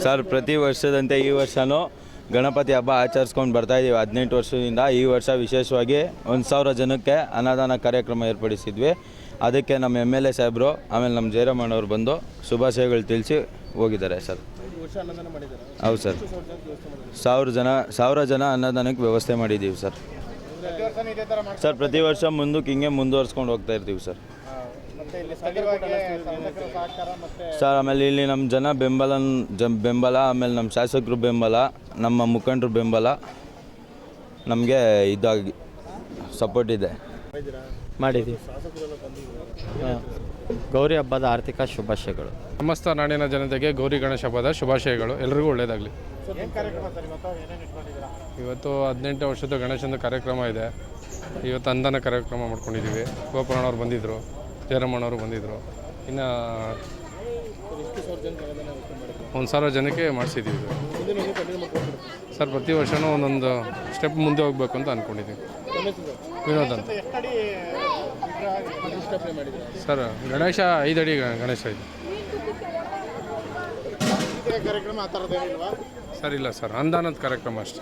Sir ಪ್ರತಿ ವರ್ಷದಂತೆ ಈ ವರ್ಷವೂ ಗಣಪತಿ ಹಬ್ಬ ಆಚರಿಸ್ಕೊಂಡು ಬರ್ತಾಯಿದ್ದೀವಿ 18 ವರ್ಷದಿಂದ. ಈ ವರ್ಷ ವಿಶೇಷವಾಗಿ 1000 ಜನಕ್ಕೆ ಅನ್ನದಾನ ಕಾರ್ಯಕ್ರಮ ಏರ್ಪಡಿಸಿದ್ವಿ. ಅದಕ್ಕೆ ನಮ್ಮ MLA ಸಾಹೇಬರು ಆಮೇಲೆ ನಮ್ಮ ಜಯರಾಮಣ್ಣವ್ರು ಬಂದು ಶುಭಾಶಯಗಳು ತಿಳಿಸಿ ಹೋಗಿದ್ದಾರೆ ಸರ್. ಹೌದು ಸರ್, 1000 ಜನ ಅನ್ನದಾನಕ್ಕೆ ವ್ಯವಸ್ಥೆ ಮಾಡಿದ್ದೀವಿ ಸರ್. ಸರ್ ಪ್ರತಿ ವರ್ಷ ಮುಂದಕ್ಕೆ ಹಿಂಗೆ ಮುಂದುವರ್ಸ್ಕೊಂಡು ಹೋಗ್ತಾ ಇರ್ತೀವಿ ಸರ್. ಸರ್ ಆಮೇಲೆ ಇಲ್ಲಿ ನಮ್ಮ ಜನ ಬೆಂಬಲ ಆಮೇಲೆ ನಮ್ಮ ಶಾಸಕರು ಬೆಂಬಲ, ನಮ್ಮ ಮುಖಂಡರು ಬೆಂಬಲ ನಮಗೆ ಇದಾಗಿ ಸಪೋರ್ಟ್ ಇದೆ. ಮಾಡಿದ್ದೀವಿ. ಗೌರಿ ಹಬ್ಬದ ಆರ್ಥಿಕ ಶುಭಾಶಯಗಳು. ಸಮಸ್ತ ನಾಡಿನ ಜನತೆಗೆ ಗೌರಿ ಗಣೇಶ ಹಬ್ಬದ ಶುಭಾಶಯಗಳು. ಎಲ್ರಿಗೂ ಒಳ್ಳೆಯದಾಗಲಿ. ಇವತ್ತು 18 ವರ್ಷದ ಗಣೇಶನ ಕಾರ್ಯಕ್ರಮ ಇದೆ. ಇವತ್ತು ಅಂದಾನ ಕಾರ್ಯಕ್ರಮ ಮಾಡ್ಕೊಂಡಿದ್ದೀವಿ. ಗೋಪುರಣ್ಣವ್ರು ಬಂದಿದ್ದರು, ಜಯರಾಮಣ್ಣವರು ಬಂದಿದ್ದರು. ಇನ್ನು 1000 ಜನಕ್ಕೆ ಮಾಡಿಸಿದ್ದೀವಿ ಸರ್. ಪ್ರತಿ ವರ್ಷವೂ ಒಂದೊಂದು ಸ್ಟೆಪ್ ಮುಂದೆ ಹೋಗಬೇಕು ಅಂತ ಅಂದ್ಕೊಂಡಿದ್ದೀವಿ. ವಿನೋದ್ ಅಂತ ಸರ್. ಗಣೇಶ 5 ಅಡಿ ಗಣೇಶ ಇದೆ ಸರ್. ಇಲ್ಲ ಸರ್, ಅನುದಾನದ ಕಾರ್ಯಕ್ರಮ ಅಷ್ಟೇ.